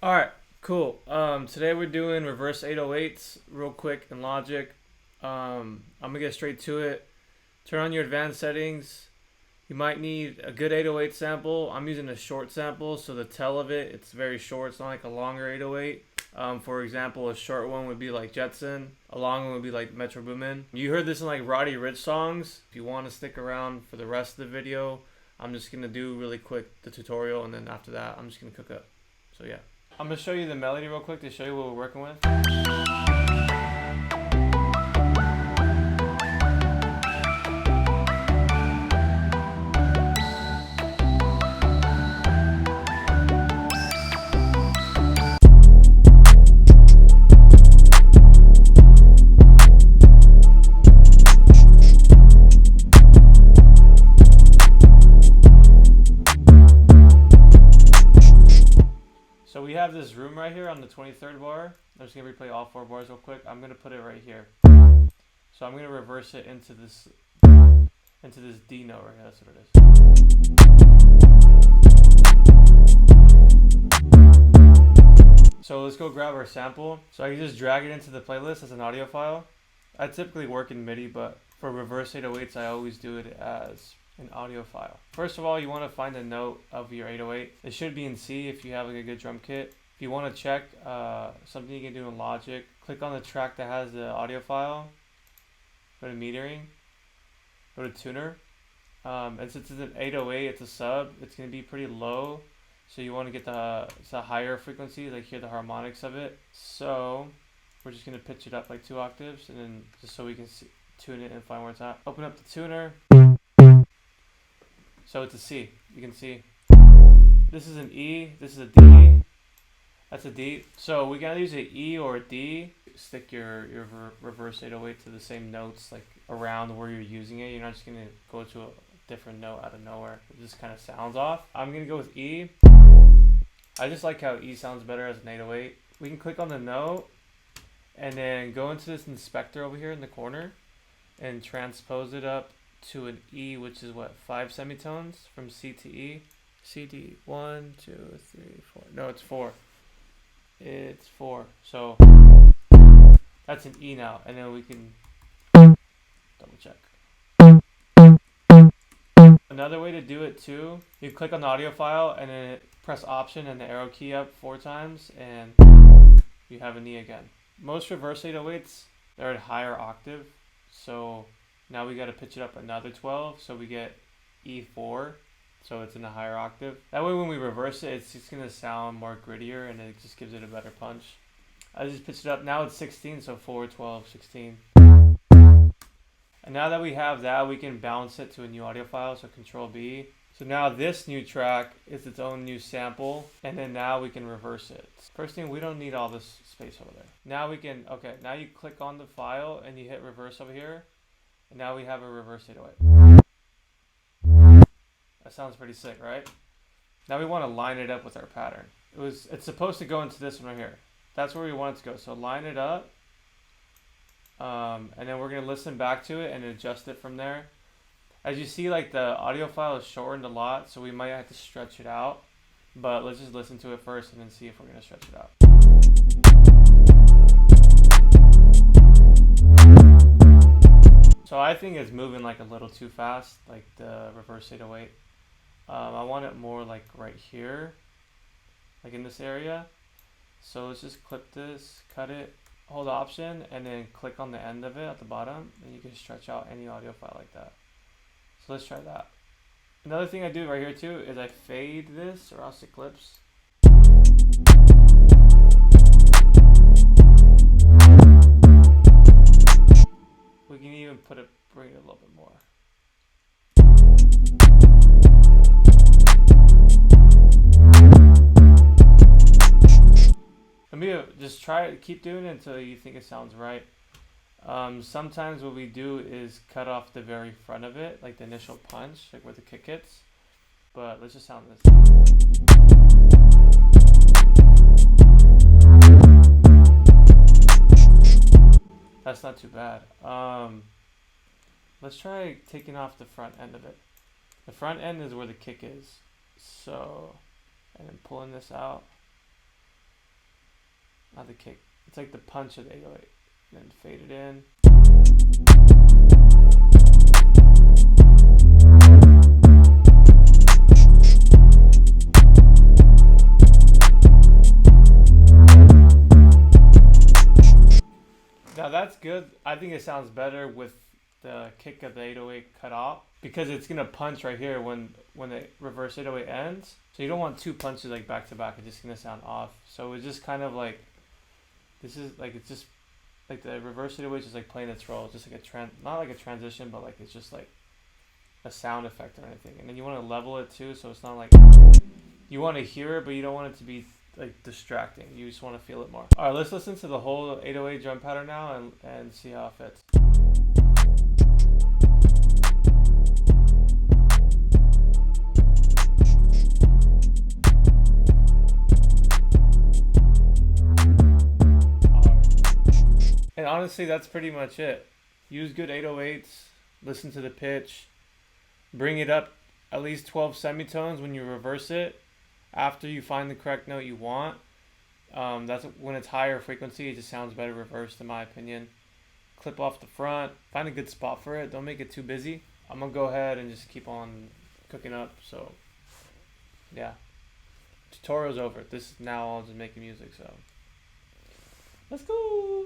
Alright, cool. Today we're doing reverse 808s real quick in Logic. I'm gonna get straight to it. Turn on your advanced settings. You might need a good 808 sample. I'm using a short sample, so the tail of it's very short. It's not like a longer 808. For example, a short one would be like Jetson. A long one would be like Metro Boomin. You heard this in like Roddy Ricch songs. If you want to stick around for the rest of the video, I'm just gonna do really quick the tutorial, and then after that, I'm just gonna cook up. So yeah. I'm going to show you the melody real quick to show you what we're working with. So we have this room right here on the 23rd bar. I'm just going to replay all 4 bars real quick. I'm going to put it right here. So I'm going to reverse it into this D note right here. That's what it is. So let's go grab our sample. So I can just drag it into the playlist as an audio file. I typically work in MIDI, but for reverse 808s, I always do it as an audio file. First of all, you want to find a note of your 808. It should be in C if you have like a good drum kit. If you want to check something you can do in Logic, click on the track that has the audio file, go to metering, go to tuner, and since it's an 808, it's a sub, it's going to be pretty low, so you want to get the higher frequency, like hear the harmonics of it. So we're just going to pitch it up like 2 octaves, and then just so we can tune it and find where it's at. Open up the tuner. So it's a C. You can see this is an E, this is a D, that's a D. So we gotta use an E or a D. Stick your reverse 808 to the same notes, like around where you're using it. You're not just gonna go to a different note out of nowhere. It just kind of sounds off. I'm gonna go with E. I just like how E sounds better as an 808. We can click on the note and then go into this inspector over here in the corner and transpose it up to an E, which is what, 5 semitones from C to E. C, D, 1, 2, 3, 4. No, it's 4. It's 4. So that's an E now, and then we can double check. Another way to do it too, you click on the audio file and then press Option and the arrow key up 4 times, and you have an E again. Most reverse 808s, they're at higher octave, so now we got to pitch it up another 12, so we get E4, so it's in a higher octave. That way when we reverse it, it's just going to sound more grittier, and it just gives it a better punch. I just pitched it up. Now it's 16, so 4, 12, 16. And now that we have that, we can bounce it to a new audio file, so Control B. So now this new track is its own new sample, and then now we can reverse it. First thing, we don't need all this space over there. Now we can, okay, now you click on the file and you hit reverse over here. And now we have a reverse 808. That sounds pretty sick, right? Now we want to line it up with our pattern. It's supposed to go into this one right here. That's where we want it to go. So line it up. And then we're going to listen back to it and adjust it from there. As you see, like the audio file is shortened a lot, so we might have to stretch it out. But let's just listen to it first and then see if we're going to stretch it out. So I think it's moving like a little too fast, like the reverse 808. I want it more like right here, like in this area. So let's just clip this, cut it, hold Option, and then click on the end of it at the bottom, and you can stretch out any audio file like that. So let's try that. Another thing I do right here too is I fade this, or else it clips. We can even bring it a little bit more. Let me just try it, keep doing it until you think it sounds right. Sometimes what we do is cut off the very front of it, like the initial punch, like where the kick hits. But let's just sound this. That's not too bad. Let's try taking off the front end of it. The front end is where the kick is. So, and then pulling this out. not the kick. It's like the punch of the 808. And then fade it in. Now that's good. I think it sounds better with the kick of the 808 cut off because it's gonna punch right here when the reverse 808 ends. So you don't want two punches like back to back. It's just gonna sound off. So it's just kind of like this is like it's just like the reverse 808 is just like playing its role. It's just like not like a transition, but like it's just like a sound effect or anything. And then you want to level it too, so it's not like you want to hear it, but you don't want it to be like distracting. You just want to feel it more. All right, let's listen to the whole 808 drum pattern now and see how it fits. And honestly, that's pretty much it. Use good 808s, listen to the pitch, bring it up at least 12 semitones when you reverse it. After you find the correct note you want, that's when it's higher frequency. It just sounds better reversed, in my opinion. Clip off the front. Find a good spot for it. Don't make it too busy. I'm gonna go ahead and just keep on cooking up. So, yeah, tutorial's over. This is now all just making music. So, let's go.